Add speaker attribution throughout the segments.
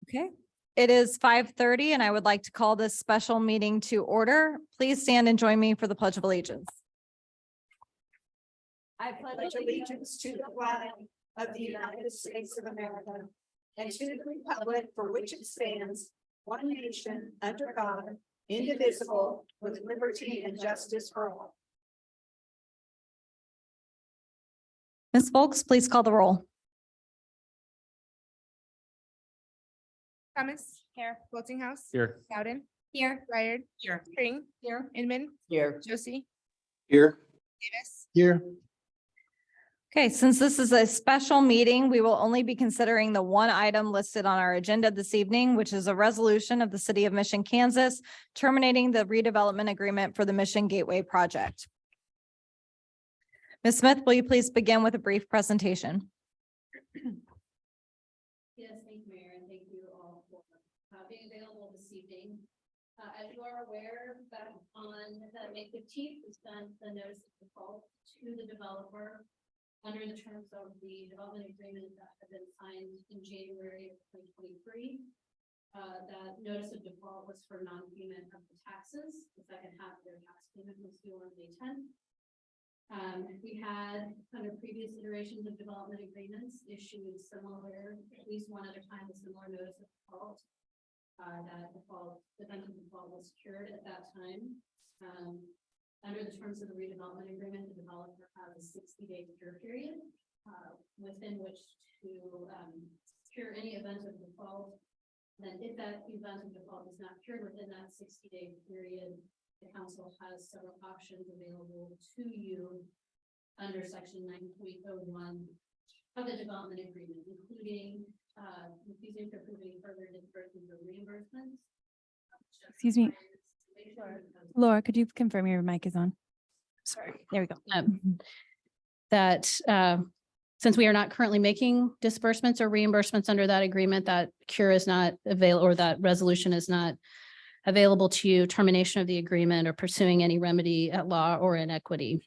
Speaker 1: Okay, it is 5:30 and I would like to call this special meeting to order. Please stand and join me for the Pledge of Allegiance.
Speaker 2: I pledge allegiance to the flag of the United States of America and to the republic for which it stands, one nation, under God, indivisible, with liberty and justice for all.
Speaker 1: Ms. Folks, please call the roll.
Speaker 3: Thomas. Here. Wiltinghouse.
Speaker 4: Here.
Speaker 3: Bowden.
Speaker 1: Here.
Speaker 3: Ryder.
Speaker 2: Here.
Speaker 3: Spring.
Speaker 1: Here.
Speaker 3: Inman.
Speaker 2: Here.
Speaker 3: Josie.
Speaker 4: Here.
Speaker 3: Davis.
Speaker 4: Here.
Speaker 1: Okay, since this is a special meeting, we will only be considering the one item listed on our agenda this evening, which is a resolution of the City of Mission, Kansas, terminating the redevelopment agreement for the Mission Gateway project. Ms. Smith, will you please begin with a brief presentation?
Speaker 5: Yes, thank you, Mayor, and thank you all for being available this evening. As you are aware, back on May 15th, we sent the notice of default to the developer under the terms of the development agreement that had been signed in January of 2023. That notice of default was for non-payment of the taxes. The second half of their tax payment was due on May 10th. We had, under previous iterations of development agreements, issued similar, at least one other time, a similar notice of default. That event of default was cured at that time. Under the terms of the redevelopment agreement, the developer has a 60-day cure period within which to cure any event of default. And then if that event of default is not cured within that 60-day period, the council has several options available to you under section 9.01 of the development agreement, including refusing to approve any further disbursements or reimbursements.
Speaker 6: Excuse me. Laura, could you confirm your mic is on? Sorry, there we go.
Speaker 7: That since we are not currently making disbursements or reimbursements under that agreement, that cure is not available, or that resolution is not available to you, termination of the agreement or pursuing any remedy at law or in equity.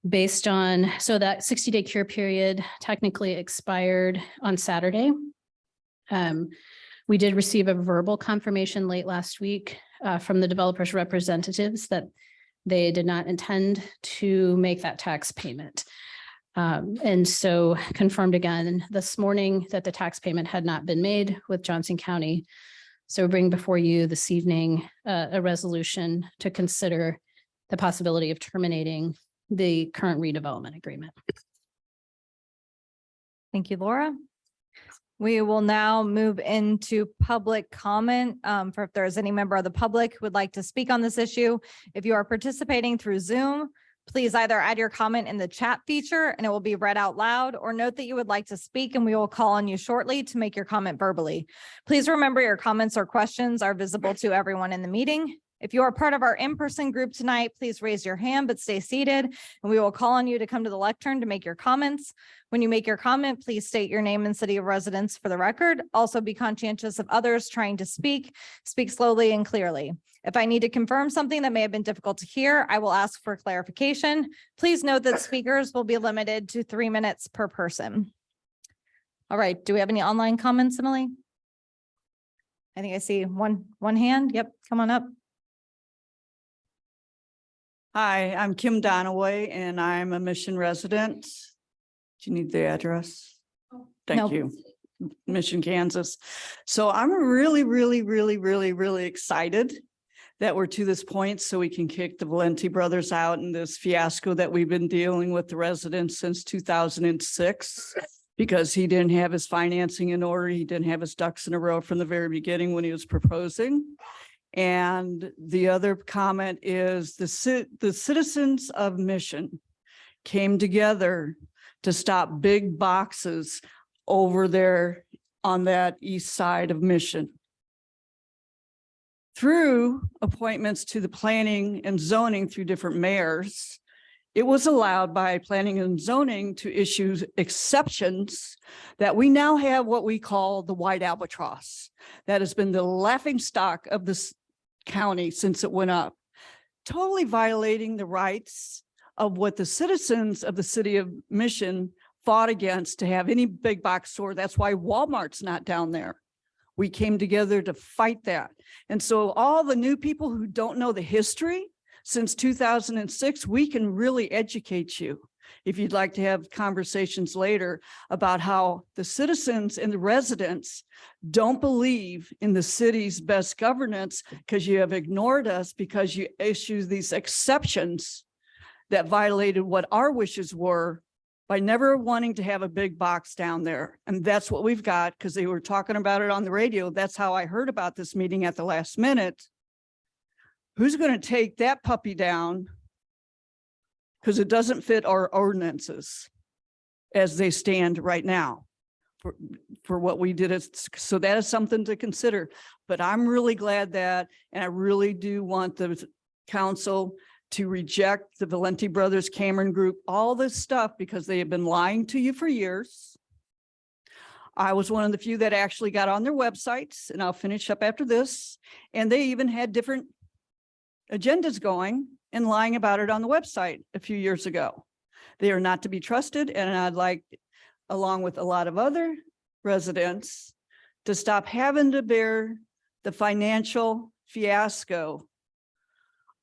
Speaker 7: Based on, so that 60-day cure period technically expired on Saturday. We did receive a verbal confirmation late last week from the developer's representatives that they did not intend to make that tax payment. And so confirmed again this morning that the tax payment had not been made with Johnson County. So bring before you this evening a resolution to consider the possibility of terminating the current redevelopment agreement.
Speaker 1: Thank you, Laura. We will now move into public comment for if there is any member of the public who would like to speak on this issue. If you are participating through Zoom, please either add your comment in the chat feature and it will be read out loud, or note that you would like to speak and we will call on you shortly to make your comment verbally. Please remember your comments or questions are visible to everyone in the meeting. If you are part of our in-person group tonight, please raise your hand, but stay seated, and we will call on you to come to the lectern to make your comments. When you make your comment, please state your name and city of residence for the record. Also be conscientious of others trying to speak. Speak slowly and clearly. If I need to confirm something that may have been difficult to hear, I will ask for clarification. Please note that speakers will be limited to 3 minutes per person. All right, do we have any online comments, Emily? I think I see one hand. Yep, come on up.
Speaker 8: Hi, I'm Kim Donaway and I'm a Mission resident. Do you need the address? Thank
Speaker 1: No.
Speaker 8: you. Mission, Kansas. So I'm really excited that we're to this point so we can kick the Valenti brothers out in this fiasco that we've been dealing with the residents since 2006, because he didn't have his financing in order. He didn't have his ducks in a row from the very beginning when he was proposing. And the other comment is the citizens of Mission came together to stop big boxes over there on that east side of Mission. Through appointments to the planning and zoning through different mayors, it was allowed by planning and zoning to issue exceptions that we now have what we call the white albatross. That has been the laughingstock of this county since it went up, totally violating the rights of what the citizens of the city of Mission fought against to have any big box store. That's why Walmart's not down there. We came together to fight that. And so all the new people who don't know the history since 2006, we can really educate you. If you'd like to have conversations later about how the citizens and the residents don't believe in the city's best governance because you have ignored us because you issue these exceptions that violated what our wishes were by never wanting to have a big box down there. And that's what we've got because they were talking about it on the radio. That's how I heard about this meeting at the last minute. Who's going to take that puppy down? Because it doesn't fit our ordinances as they stand right now for what we did. So that is something to consider. But I'm really glad that, and I really do want the council to reject the Valenti Brothers, Cameron Group, all this stuff because they have been lying to you for years. I was one of the few that actually got on their websites, and I'll finish up after this. And they even had different agendas going and lying about it on the website a few years ago. They are not to be trusted. And I'd like, along with a lot of other residents, to stop having to bear the financial fiasco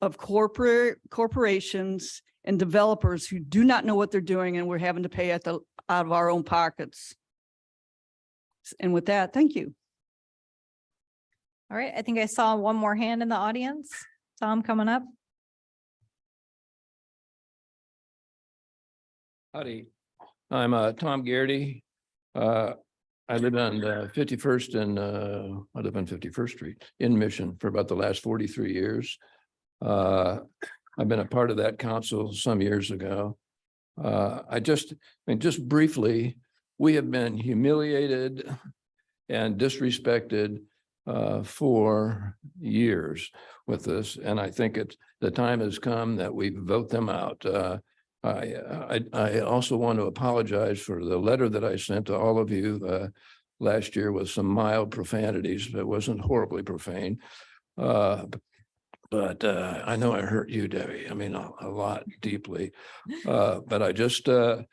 Speaker 8: of corporations and developers who do not know what they're doing, and we're having to pay out of our own pockets. And with that, thank you.
Speaker 1: All right, I think I saw one more hand in the audience. Tom coming up.
Speaker 4: Howdy, I'm Tom Garrity. I live on 51st and I live on 51st Street in Mission for about the last 43 years. I've been a part of that council some years ago. Just briefly, we have been humiliated and disrespected for years with this, and I think the time has come that we vote them out. I also want to apologize for the letter that I sent to all of you last year with some mild profanities, but it wasn't horribly profane. But I know I hurt you, Debbie. I mean, a lot deeply. But I just, I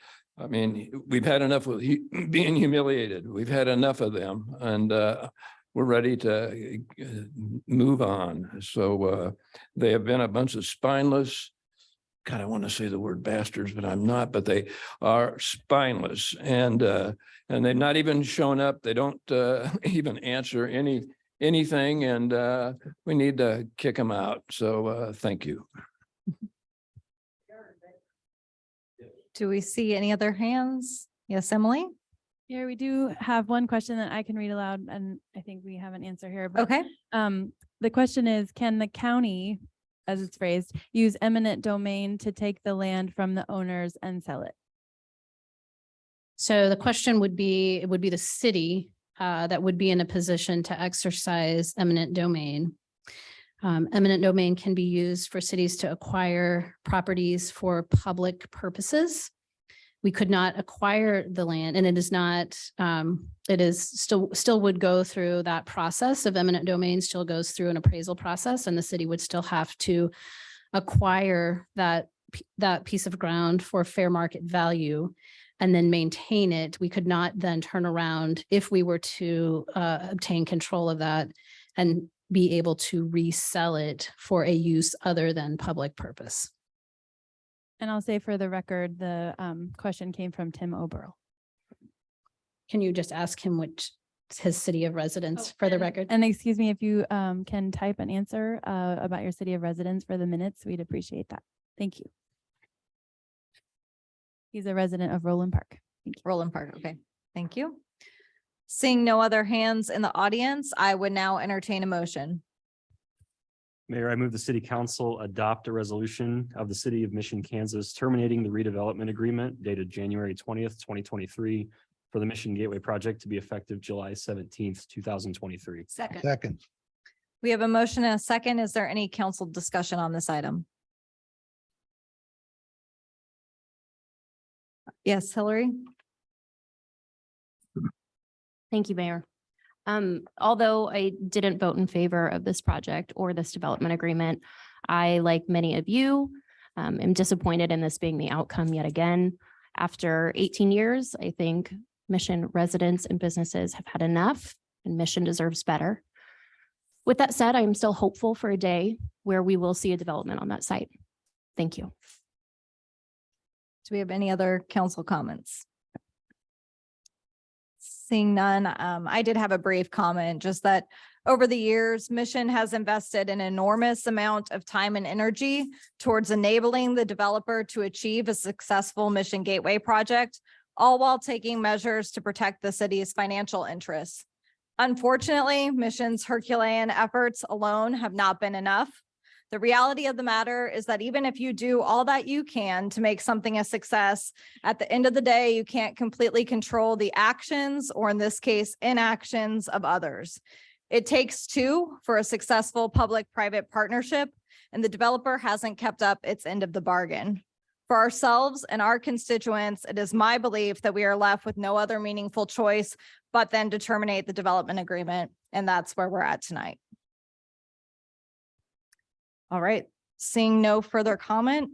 Speaker 4: mean, we've had enough of being humiliated. We've had enough of them, and we're ready to move on. So they have been a bunch of spineless, God, I want to say the word bastards, but I'm not, but they are spineless, and they've not even shown up. They don't even answer anything, and we need to kick them out. So thank you.
Speaker 1: Do we see any other hands? Yes, Emily?
Speaker 6: Here, we do have one question that I can read aloud, and I think we have an answer here. But,
Speaker 1: Okay.
Speaker 6: the question is, can the county, as it's phrased, use eminent domain to take the land from the owners and sell it?
Speaker 7: So the question would be, it would be the city that would be in a position to exercise eminent domain. Eminent domain can be used for cities to acquire properties for public purposes. We could not acquire the land, and it is not, it is still would go through that process of eminent domain, still goes through an appraisal process, and the city would still have to acquire that piece of ground for fair market value and then maintain it. We could not then turn around if we were to obtain control of that and be able to resell it for a use other than public purpose.
Speaker 6: And I'll say for the record, the question came from Tim Oberl.
Speaker 7: Can you just ask him which his city of residence for the record?
Speaker 6: And excuse me, if you can type an answer about your city of residence for the minutes, we'd appreciate that. Thank you. He's a resident of Roland Park.
Speaker 1: Roland Park. Okay, thank you. Seeing no other hands in the audience, I would now entertain a motion.
Speaker 9: Mayor, I move the city council adopt a resolution of the city of Mission, Kansas, terminating the redevelopment agreement dated January 20th, 2023 for the Mission Gateway project to be effective July 17th, 2023.
Speaker 2: Second.
Speaker 1: We have a motion and a second. Is there any council discussion on this item? Yes, Hillary?
Speaker 10: Thank you, Mayor. Although I didn't vote in favor of this project or this development agreement, I, like many of you, am disappointed in this being the outcome yet again. After 18 years, I think Mission residents and businesses have had enough and Mission deserves better. With that said, I am still hopeful for a day where we will see a development on that site. Thank you.
Speaker 1: Do we have any other council comments? Seeing none, I did have a brief comment, just that over the years, Mission has invested an enormous amount of time and energy towards enabling the developer to achieve a successful Mission Gateway project, all while taking measures to protect the city's financial interests. Unfortunately, Mission's Herculean efforts alone have not been enough. The reality of the matter is that even if you do all that you can to make something a success, at the end of the day, you can't completely control the actions, or in this case, inactions of others. It takes two for a successful public-private partnership, and the developer hasn't kept up its end of the bargain. For ourselves and our constituents, it is my belief that we are left with no other meaningful choice but then to terminate the development agreement, and that's where we're at tonight. All right, seeing no further comment,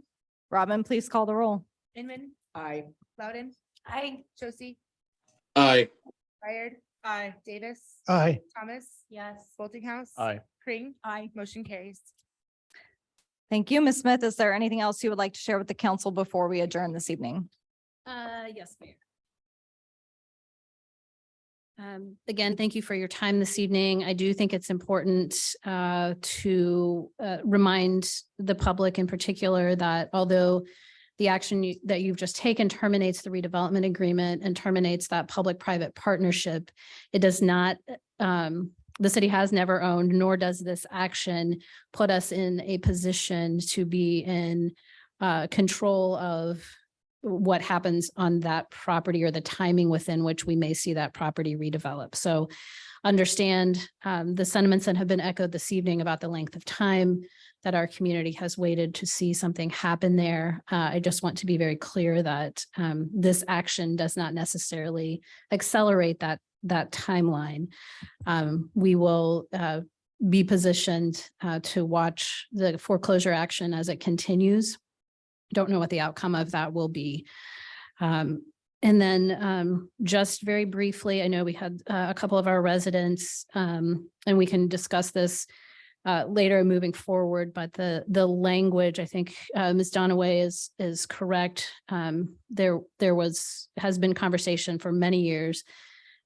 Speaker 1: Robin, please call the roll.
Speaker 3: Inman,
Speaker 2: Aye.
Speaker 3: Loudon,
Speaker 10: Aye.
Speaker 3: Josie,
Speaker 11: Aye.
Speaker 3: Byard,
Speaker 2: Aye.
Speaker 3: Davis,
Speaker 11: Aye.
Speaker 3: Thomas,
Speaker 10: Yes.
Speaker 3: Boltinghouse.
Speaker 9: Aye.
Speaker 3: Kring,
Speaker 1: Aye.
Speaker 3: motion carries.
Speaker 1: Thank you. Ms. Smith, is there anything else you would like to share with the council before we adjourn this evening?
Speaker 7: Yes, Mayor. Again, thank you for your time this evening. I do think it's important to remind the public in particular that although the action that you've just taken terminates the redevelopment agreement and terminates that public-private partnership, it does not, the city has never owned, nor does this action put us in a position to be in control of what happens on that property or the timing within which we may see that property redevelop. So understand the sentiments that have been echoed this evening about the length of time that our community has waited to see something happen there. I just want to be very clear that this action does not necessarily accelerate that timeline. We will be positioned to watch the foreclosure action as it continues. Don't know what the outcome of that will be. And then just very briefly, I know we had a couple of our residents, and we can discuss this later moving forward, but the language, I think Ms. Donaway is correct. There has been conversation for many years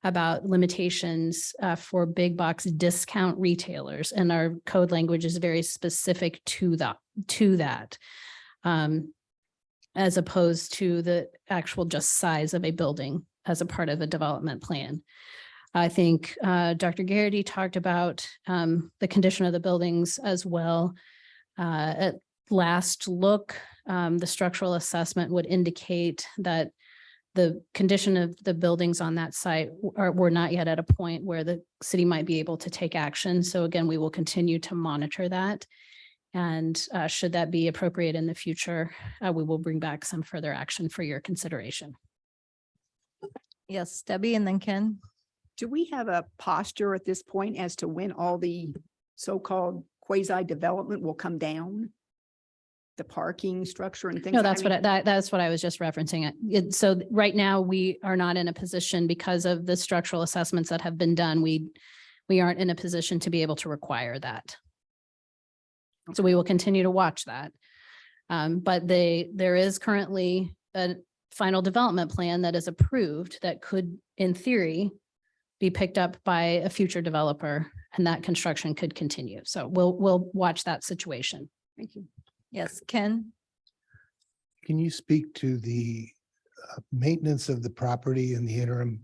Speaker 7: about limitations for big box discount retailers, and our code language is very specific to that. As opposed to the actual just size of a building as a part of a development plan. I think Dr. Garrity talked about the condition of the buildings as well. At last look, the structural assessment would indicate that the condition of the buildings on that site were not yet at a point where the city might be able to take action. So again, we will continue to monitor that. And should that be appropriate in the future, we will bring back some further action for your consideration.
Speaker 1: Yes, Debbie and then Ken.
Speaker 2: Do we have a posture at this point as to when all the so-called quasi-development will come down? The parking structure and things?
Speaker 7: No, that's that's what I was just referencing. So right now we are not in a position because of the structural assessments that have been done. We aren't in a position to be able to require that. So we will continue to watch that. But there is currently a final development plan that is approved that could, in theory, be picked up by a future developer, and that construction could continue. So we'll watch that situation.
Speaker 2: Thank you.
Speaker 1: Yes, Ken.
Speaker 11: Can you speak to the maintenance of the property in the interim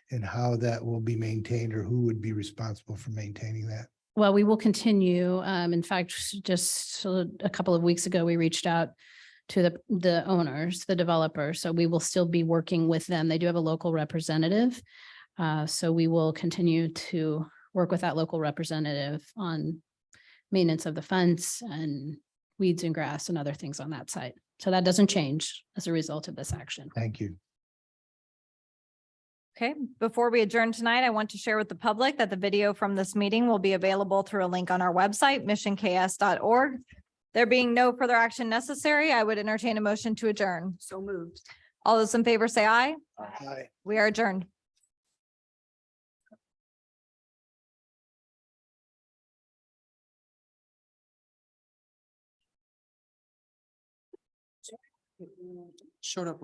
Speaker 11: and how that will be maintained, or who would be responsible for maintaining that?
Speaker 7: Well, we will continue. In fact, just a couple of weeks ago, we reached out to the owners, the developers. So we will still be working with them. They do have a local representative. So we will continue to work with that local representative on maintenance of the fence and weeds and grass and other things on that site. So that doesn't change as a result of this action.
Speaker 11: Thank you.
Speaker 1: Okay, before we adjourn tonight, I want to share with the public that the video from this meeting will be available through a link on our website, missionks.org. There being no further action necessary, I would entertain a motion to adjourn.
Speaker 2: So moved.
Speaker 1: All those in favor say aye.
Speaker 11: Aye.
Speaker 1: We are adjourned.
Speaker 11: Showed up.